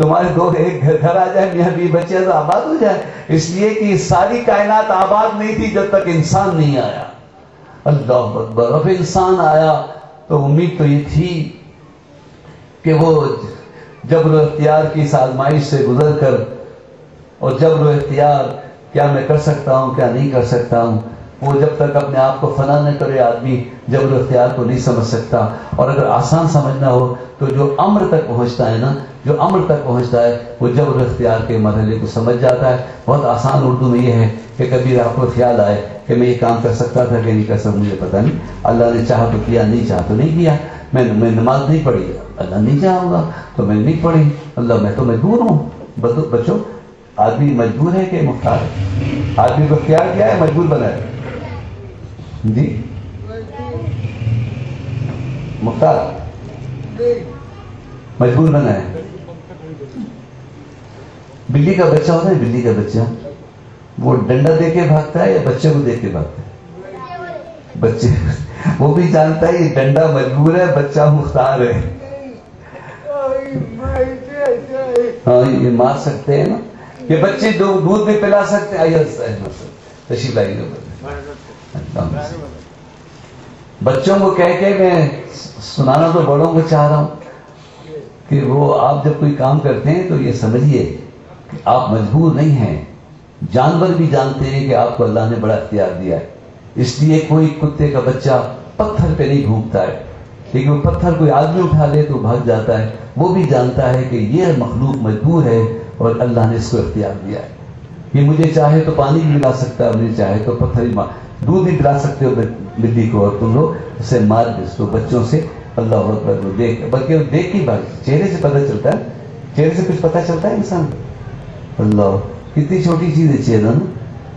تمہارے دو ایک گھر آ جائے، میاں بیوی بچے تو آباد ہو جائے. اس لیے کہ ساری کائنات آباد نہیں تھی جب تک انسان نہیں آیا. اللہ اکبر. اب انسان آیا تو امید تو یہ تھی کہ وہ جبر و اختیار کی اس آزمائش سے گزر کر، اور جبر و اختیار کیا میں کر سکتا ہوں کیا نہیں کر سکتا ہوں، وہ جب تک اپنے آپ کو فنا نہ کرے آدمی جبر و اختیار کو نہیں سمجھ سکتا. اور اگر آسان سمجھنا ہو تو جو امر تک پہنچتا ہے نا، جو امر تک پہنچتا ہے وہ جبر و اختیار کے مرحلے کو سمجھ جاتا ہے. بہت آسان اردو میں یہ ہے کہ کبھی آپ کو خیال آئے کہ میں یہ کام کر سکتا تھا کہ نہیں کر سکتا، مجھے پتہ نہیں، اللہ نے چاہا تو کیا، نہیں چاہا تو نہیں کیا. میں نماز نہیں پڑھی، اللہ نہیں چاہا ہوگا تو میں نہیں پڑھی. اللہ میں تو مجبور ہوں. بچوں، آدمی مجبور ہے کہ مختار ہے؟ آدمی کو اختیار کیا ہے، مجبور بنا ہے. جی مختار مجبور بنا ہے. بلی کا بچہ ہوتا ہے، بلی کا بچہ وہ ڈنڈا دے کے بھاگتا ہے یا بچے کو دیکھ کے بھاگتا ہے؟ بچے وہ بھی جانتا ہے یہ ڈنڈا مجبور ہے، بچہ مختار ہے. ہاں یہ مار سکتے ہیں نا، یہ بچے دودھ بھی پلا سکتے ہیں. تشریف لائیے. بچوں کو کہہ کے میں سنانا تو بڑوں کو چاہ رہا ہوں کہ وہ آپ جب کوئی کام کرتے ہیں تو یہ سمجھیے کہ آپ مجبور نہیں ہیں. جانور بھی جانتے ہیں کہ آپ کو اللہ نے بڑا اختیار دیا ہے. اس لیے کوئی کتے کا بچہ پتھر پہ نہیں گھومتا ہے، لیکن وہ پتھر کوئی آدمی اٹھا لے تو بھاگ جاتا ہے. وہ بھی جانتا ہے کہ یہ مخلوق مجبور ہے اور اللہ نے اس کو اختیار دیا ہے. یہ مجھے چاہے تو پانی بھی پلا سکتا ہے، مجھے چاہے تو پتھر ہی دودھ بھی پلا سکتے ہو بلی کو، اور تم لوگ اسے مار بیچ دو. بچوں سے اللہ اکبر دیکھ، بلکہ دیکھ کی بات چہرے سے پتہ چلتا ہے، چہرے سے کچھ پتہ چلتا ہے انسان. اللہ کتنی چھوٹی چیز ہے چہرہ نا،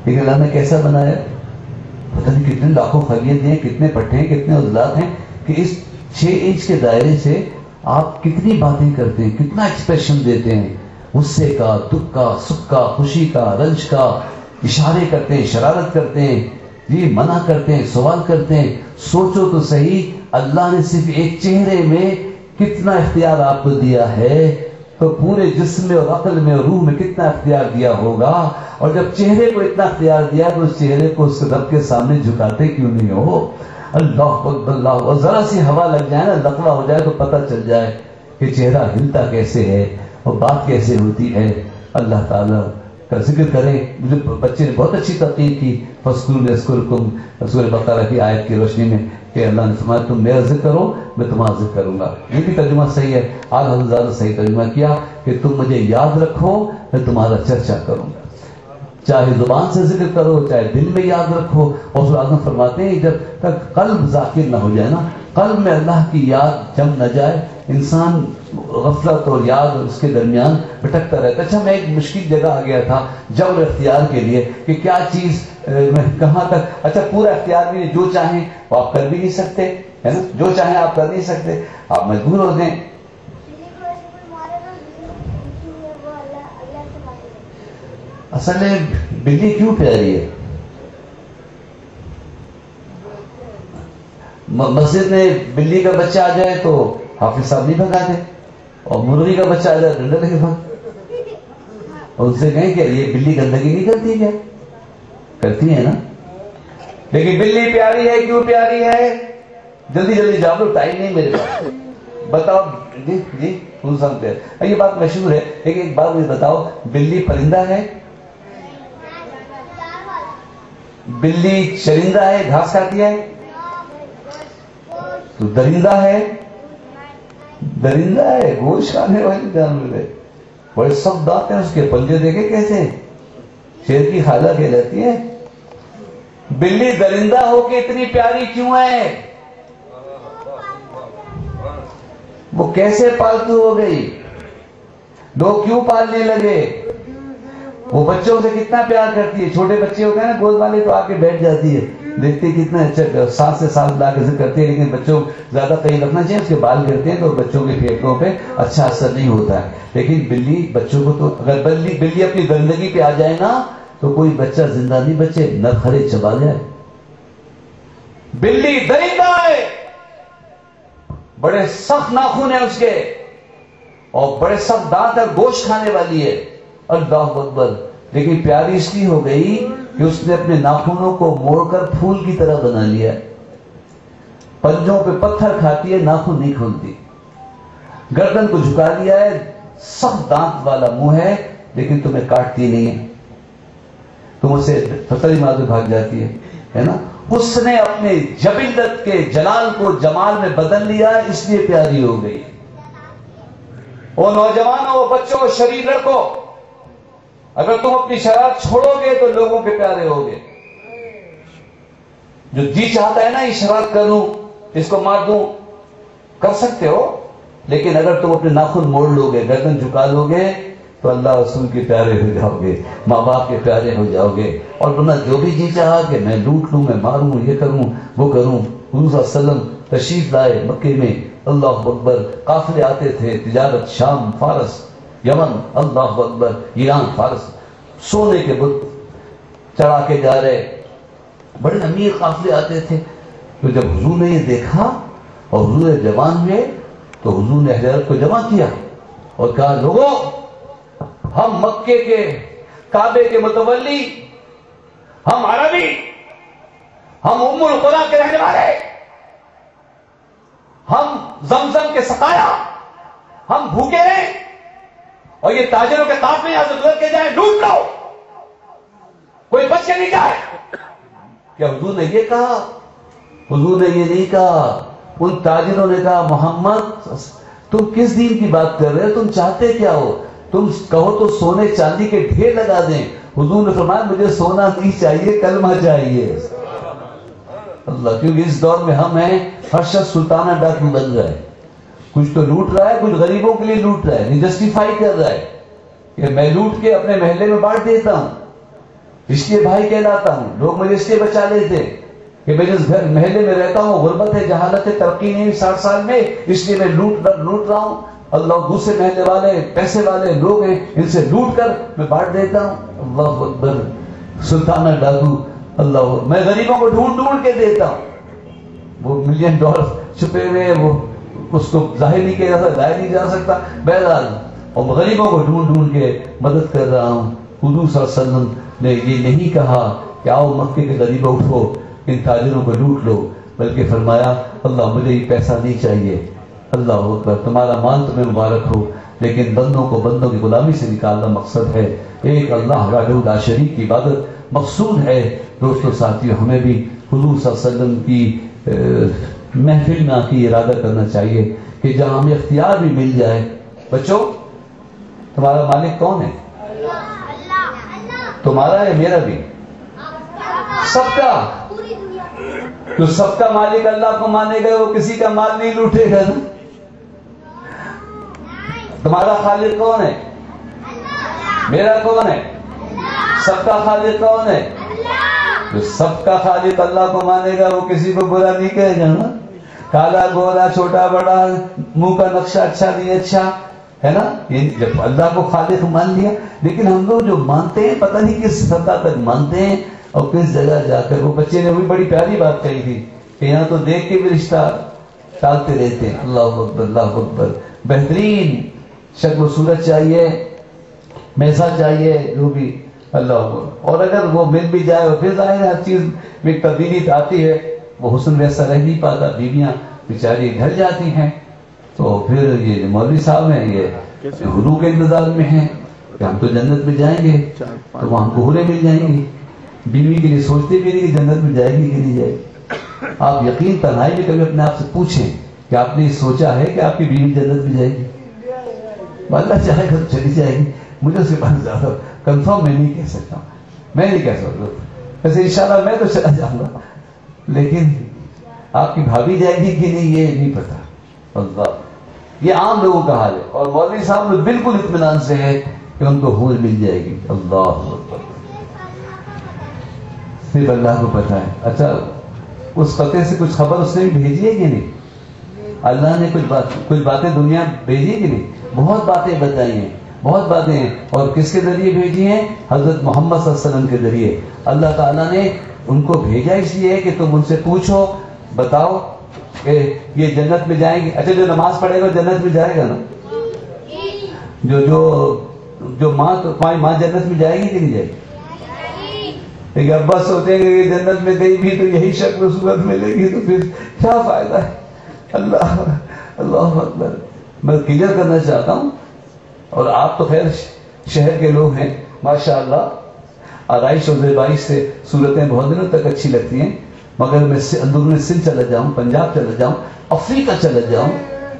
لیکن اللہ نے کیسا بنایا. پتہ نہیں کتنے لاکھوں خلیت ہیں، کتنے پٹھے ہیں، کتنے عضلات ہیں کہ اس 6 انچ کے دائرے سے آپ کتنی باتیں کرتے ہیں، کتنا ایکسپریشن دیتے ہیں. غصے کا، دکھ کا، سکھ کا، خوشی کا، رنج کا، اشارے کرتے ہیں، شرارت کرتے ہیں، جی منع کرتے ہیں، سوال کرتے ہیں. سوچو تو صحیح، اللہ نے صرف ایک چہرے میں کتنا اختیار آپ کو دیا ہے، تو پورے جسم میں اور عقل میں اور روح میں کتنا اختیار دیا ہوگا. اور جب چہرے کو اتنا اختیار دیا تو اس چہرے کو اس رب کے سامنے جھکاتے کیوں نہیں ہو. اللہ اکبر اللہ. اور ذرا سی ہوا لگ جائے نا، لقوہ ہو جائے تو پتہ چل جائے کہ چہرہ ہلتا کیسے ہے اور بات کیسے ہوتی ہے. اللہ تعالیٰ کا ذکر کریں. مجھے بچے نے بہت اچھی تقریر کی فَاذْكُرُونِي أَذْكُرْكُمْ، سورہ بقرہ کی آیت کی روشنی میں، کہ اللہ نے فرمایا تم میرا ذکر کرو میں تمہارا ذکر کروں گا. یہ بھی ترجمہ صحیح ہے. آج حضرت زیادہ صحیح ترجمہ کیا کہ تم مجھے یاد رکھو میں تمہارا چرچا کروں گا. چاہے زبان سے ذکر کرو چاہے دل میں یاد رکھو. اور اعظم فرماتے ہیں جب تک قلب ذاکر نہ ہو جائے نا، قلب میں اللہ کی یاد جم نہ جائے، انسان غفلت اور یاد اور اس کے درمیان بھٹکتا رہتا. اچھا میں ایک مشکل جگہ آ گیا تھا جبر اختیار کے لیے کہ کیا چیز کہاں تک. اچھا پورا اختیار بھی جو چاہیں وہ آپ کر بھی نہیں سکتے ہے نا، جو چاہیں آپ کر نہیں سکتے، آپ مجبور ہو دیں. اصل میں بلی کیوں پیاری ہے؟ مسجد میں بلی کا بچہ آ جائے تو حافظ صاحب نہیں بھگاتے، اور مرغی کا بچہ آ جائے ڈنڈا لے کے بھاگ. اور ان سے کہیں کہ یہ بلی گندگی نہیں کرتی کیا؟ کرتی ہے نا. لیکن بلی پیاری ہے. کیوں پیاری ہے؟ جلدی جلدی جواب دو، ٹائم نہیں میرے پاس. بتاؤ جی جی کون سمجھتے ہیں؟ یہ بات مشہور ہے، لیکن ایک بات مجھے بتاؤ، بلی پرندہ ہے؟ بلی چرندہ ہے، گھاس کھاتی ہے؟ تو درندہ ہے؟ درندہ ہے، گوشت کھانے والی جانور ہے. بڑے سخت دانت ہیں اس کے، پنجے دیکھے کیسے، شیر کی خالہ کہلاتی ہے. بلی درندہ ہو کے اتنی پیاری کیوں ہے؟ وہ کیسے پالتو ہو گئی؟ لوگ کیوں پالنے لگے؟ وہ بچوں سے کتنا پیار کرتی ہے. چھوٹے بچے ہوتے ہیں نا گود والے تو آ کے بیٹھ جاتی ہے، دیکھتے کتنا اچھا، ساتھ سے ساتھ لا کے ذکر کرتے ہیں. لیکن بچوں زیادہ قریب رکھنا چاہیے، اس کے بال گرتے ہیں تو بچوں کے پھیپھڑوں پہ اچھا اثر نہیں ہوتا ہے. لیکن بلی بچوں کو تو، اگر بلی اپنی گندگی پہ آ جائے نا تو کوئی بچہ زندہ نہیں بچے، نرخرے چبا جائے. بلی درندہ ہے، بڑے سخت ناخن ہیں اس کے، اور بڑے سخت دانت اور گوشت کھانے والی ہے. اللہ اکبر. لیکن پیاری اس لیے ہو گئی کہ اس نے اپنے ناخنوں کو موڑ کر پھول کی طرح بنا لیا. پنجوں پہ پتھر کھاتی ہے, ناخن نہیں کھولتی. گردن کو جھکا لیا ہے, سخت دانت والا منہ ہے لیکن تمہیں کاٹتی نہیں ہے, تم اسے فتری مار بھاگ جاتی ہے نا. اس نے اپنے جبلت کے جلال کو جمال میں بدل لیا, اس لیے پیاری ہو گئی. او نوجوانوں, بچوں, شریف لڑکوں, اگر تم اپنی شرارت چھوڑو گے تو لوگوں کے پیارے ہوگے. جو جی چاہتا ہے نا یہ شرارت کر لوں, اس کو مار دوں, کر سکتے ہو, لیکن اگر تم اپنے ناخن موڑ لو گے, گردن جھکا لو گے, تو اللہ رسول کے پیارے ہو جاؤ گے, ماں باپ کے پیارے ہو جاؤ گے. اور ورنہ جو بھی جی چاہا کہ میں لوٹ لوں, میں ماروں, یہ کروں, وہ کروں. حضور صلی اللہ علیہ وسلم تشریف لائے مکے میں, اللہ اکبر, قافلے آتے تھے, تجارت, شام, فارس, یمن, اللہ اکبر, ایران, فارس, سونے کے بت چڑھا کے جا رہے, بڑے امیر قافلے آتے تھے. تو جب حضور نے یہ دیکھا اور حضور جوان ہوئے تو حضور نے حضرت کو جمع کیا اور کہا, لوگوں, ہم مکے کے کعبے کے متولی, ہم عربی, ہم ام القریٰ کے رہنے والے, ہم زمزم کے سقایا, ہم بھوکے ہیں, اور یہ تاجروں کے قافلے یہاں سے گزر کے جائیں, لوٹ لو, کوئی بچ کے نہیں جائے. کیا حضور نے یہ کہا؟ حضور نے یہ نہیں کہا. ان تاجروں نے کہا, محمد تم کس دین کی بات کر رہے ہو, تم چاہتے کیا ہو, تم کہو تو سونے چاندی کے ڈھیر لگا دیں. حضور نے فرمایا, مجھے سونا نہیں چاہیے, کلمہ چاہیے. اللہ, کیونکہ اس دور میں ہم ہیں, ہر شخص سلطانہ ڈاکو بن رہا ہے, کچھ تو لوٹ رہا ہے, کچھ غریبوں کے لیے لوٹ رہا ہے, جسٹیفائی کر رہا ہے کہ میں لوٹ کے اپنے محلے میں بانٹ دیتا ہوں, اس لیے بھائی کہلاتا ہوں, لوگ مجھے اس لیے بچا لیتے کہ میں جس گھر محلے میں رہتا ہوں, غربت ہے, جہالت ہے, ترقی نہیں 60 سال میں, اس لیے میں لوٹ رہا ہوں. اللہ, دوسرے محلے والے پیسے والے لوگ ہیں, ان سے لوٹ کر میں بانٹ دیتا ہوں. اللہ اکبر, سلطانہ ڈاکو. اللہ, میں غریبوں کو ڈھونڈ کے دیتا ہوں. وہ $1,000,000 چھپے ہوئے, وہ اس کو ظاہر نہیں کیا جا سکتا, ظاہر نہیں جا سکتا. بہرحال, اور غریبوں کو ڈھونڈ کے مدد کر رہا ہوں. حضور صلی اللہ علیہ وسلم نے یہ نہیں کہا کہ آؤ مکے کے غریبوں اٹھو, ان تاجروں کو لوٹ لو, بلکہ فرمایا, اللہ مجھے یہ پیسہ نہیں چاہیے, اللہ اکبر, تمہارا مال تمہیں مبارک ہو, لیکن بندوں کو بندوں کی غلامی سے نکالنا مقصد ہے. ایک اللہ وحدہ لا شریک کی عبادت مقصود ہے. دوستو ساتھیو, ہمیں بھی حضور صلی اللہ علیہ وسلم کی محفل میں آ کے ارادہ کرنا چاہیے کہ جہاں ہمیں اختیار بھی مل جائے. بچوں, تمہارا مالک کون ہے؟ تمہارا ہے, میرا بھی, سب کا. تو سب کا مالک اللہ کو مانے گا, وہ کسی کا مال نہیں لوٹے گا. تمہارا خالق کون ہے؟ میرا کون ہے؟ سب کا خالق کون ہے؟ جو سب کا خالق اللہ کو مانے گا وہ کسی کو برا نہیں کہے گا نا. کالا گورا, چھوٹا بڑا, منہ کا نقشہ اچھا نہیں اچھا, ہے نا. جب اللہ کو خالق مان لیا, لیکن ہم لوگ جو مانتے ہیں پتہ نہیں کس سطح تک مانتے ہیں اور کس جگہ جا کر. وہ بچے نے بھی بڑی پیاری بات کہی تھی کہ یہاں تو دیکھ کے بھی رشتہ ٹالتے رہتے ہیں. اللہ اکبر, اللہ اکبر. بہترین شکل و صورت چاہیے, میسا چاہیے, جو بھی, اللہ اکبر. اور اگر وہ مل بھی جائے اور پھر ظاہر ہر چیز میں تبدیلی آتی ہے, وہ حسن ویسا رہ نہیں پاتا, بیویاں بیچاری ڈھل جاتی ہیں. تو پھر یہ مولوی صاحب ہیں, یہ حضور کے انتظار میں ہیں کہ ہم تو جنت میں جائیں گے, تو وہاں ہم کو حوریں مل جائیں گی. بیوی کے لیے سوچتے بھی نہیں کہ جنت میں جائے گی کہ نہیں جائے گی. آپ یقین تنہائی میں کبھی اپنے آپ سے پوچھیں کہ آپ نے سوچا ہے کہ آپ کی بیوی جنت میں جائے گی؟ اللہ چاہے گا تو چلی جائے گی. مجھے اس کے بعد زیادہ کنفرم میں نہیں کہہ سکتا, میں نہیں کہہ سکتا. ویسے انشاءاللہ میں تو چلا جاؤں گا, لیکن آپ کی بھابھی جائے گی کہ نہیں یہ نہیں پتا. اللہ, یہ عام لوگوں کا حال ہے. اور مولوی صاحب نے بالکل اطمینان سے ہے کہ ان کو حور مل جائے گی. اللہ اکبر, صرف اللہ کو پتہ ہے. اچھا, اس قطعے سے کچھ خبر اس نے بھی بھیجی ہے کہ نہیں؟ اللہ نے کچھ باتیں دنیا بھیجی کہ نہیں؟ بہت باتیں بتائی ہیں, بہت باتیں ہیں. اور کس کے ذریعے بھیجی ہیں؟ حضرت محمد صلی اللہ علیہ وسلم کے ذریعے. اللہ تعالیٰ نے ان کو بھیجا اس لیے کہ تم ان سے پوچھو, بتاؤ کہ یہ جنت میں جائیں گے. اچھا, جو نماز پڑھے گا جنت میں جائے گا نا, جو ماں، تو تمہاری ماں جنت میں جائے گی کہ نہیں جائے گی؟ لیکن ابا سوچیں گے کہ جنت میں گئی بھی تو یہی شکل و صورت ملے گی، تو پھر کیا فائدہ ہے؟ اللہ اکبر. میں کلیئر کرنا چاہتا ہوں، اور آپ تو خیر شہر کے لوگ ہیں ماشاءاللہ، آرائش و زیبائش سے صورتیں بہت دنوں تک اچھی لگتی ہیں، مگر میں اندرون سندھ چلا جاؤں، پنجاب چلا جاؤں، افریقہ چلا جاؤں،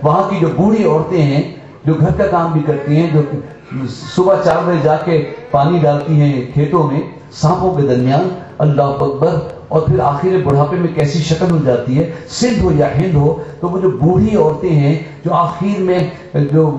وہاں کی جو بوڑھی عورتیں ہیں جو گھر کا کام بھی کرتی ہیں، جو صبح 4 بجے جا کے پانی ڈالتی ہیں کھیتوں میں سانپوں کے درمیان، اللہ اکبر، اور پھر آخر بڑھاپے میں کیسی شکل ہو جاتی ہے، سندھ ہو یا ہند ہو، تو وہ جو بوڑھی عورتیں ہیں جو آخر میں جو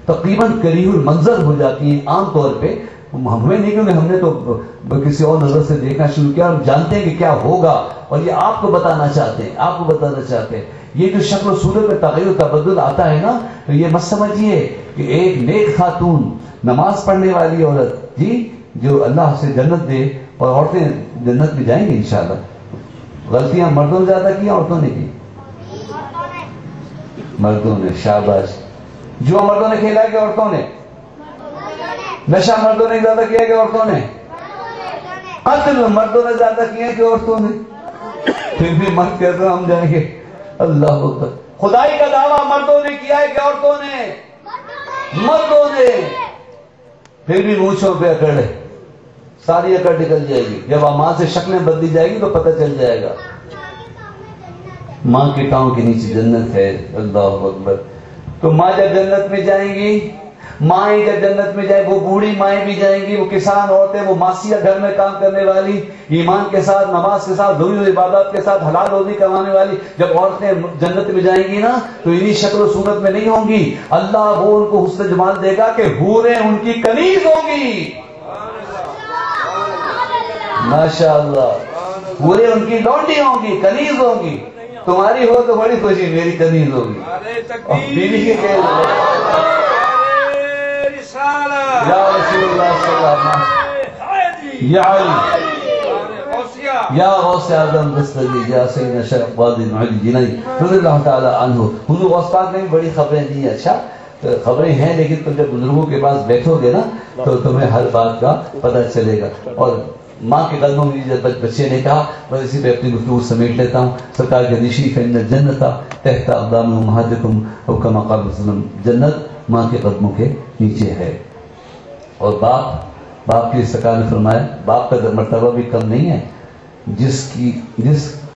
تقریباً کریہ المنظر ہو جاتی ہیں عام طور پہ، ہمیں نہیں، کیونکہ ہم نے تو کسی اور نظر سے دیکھنا شروع کیا، ہم جانتے ہیں کہ کیا ہوگا، اور یہ آپ کو بتانا چاہتے ہیں، آپ کو بتانا چاہتے ہیں. یہ جو شکل و صورت میں تغیر و تبدل آتا ہے نا، تو یہ مت سمجھیے کہ ایک نیک خاتون نماز پڑھنے والی عورت جی جو اللہ سے جنت دے، اور عورتیں جنت میں جائیں گی انشاءاللہ. غلطیاں مردوں نے زیادہ کی عورتوں نے کی؟ مردوں نے. شاباش. جو مردوں نے کھیلا کہ عورتوں نے؟ نشہ مردوں نے زیادہ کیا کہ عورتوں نے؟ قتل مردوں نے زیادہ کیا کہ عورتوں نے؟ پھر بھی مرد کہتے ہیں ہم جائیں گے. اللہ اکبر. خدائی کا دعویٰ مردوں نے کیا ہے کہ عورتوں نے؟ مردوں نے. پھر بھی مونچھوں پہ اکڑ ہے، ساری اکڑ نکل جائے گی. جب ماں سے شکلیں بدلی جائے گی تو پتہ چل جائے گا ماں کے پاؤں کے نیچے جنت ہے. اللہ اکبر. تو ماں جب جنت میں جائیں گی، مائیں جب جنت میں جائیں، وہ بوڑھی مائیں بھی جائیں گی، وہ کسان عورتیں، وہ ماسیہ گھر میں کام کرنے والی، ایمان کے ساتھ، نماز کے ساتھ، ضروری عبادات کے ساتھ حلال روزی کمانے والی، جب عورتیں جنت میں جائیں گی نا تو انہی شکل و صورت میں نہیں ہوں گی. اللہ وہ ان کو حسن جمال دے گا کہ حوریں ان کی کنیز ہوں گی. ماشاءاللہ. حوریں ان کی لونڈی ہوں گی، کنیز ہوں گی. تمہاری ہو تو بڑی خوشی، میری کنیز ہوگی. اور بیوی کے یا رسول اللہ صلی اللہ علیہ وسلم، یا علی، یا غوث اعظم دستگیر، یا سیدنا شیخ قادری معین جیلانی رضی اللہ تعالی عنہ. حضور غوث پاک نے بھی بڑی خبریں دی. اچھا خبریں ہیں، لیکن تم جب بزرگوں کے پاس بیٹھو گے نا تو تمہیں ہر بات کا پتہ چلے گا. اور ماں کے قدموں میں جب بچے نے کہا، میں اسی پہ اپنی گفتگو سمیٹ لیتا ہوں. سرکار کے نشی فإن الجنۃ تحت اقدام امہاتکم او کما قال صلی اللہ علیہ وسلم، جنت ماں کے قدموں کے نیچے ہے. اور باپ کے سرکار نے فرمایا باپ کا مرتبہ بھی کم نہیں ہے. جس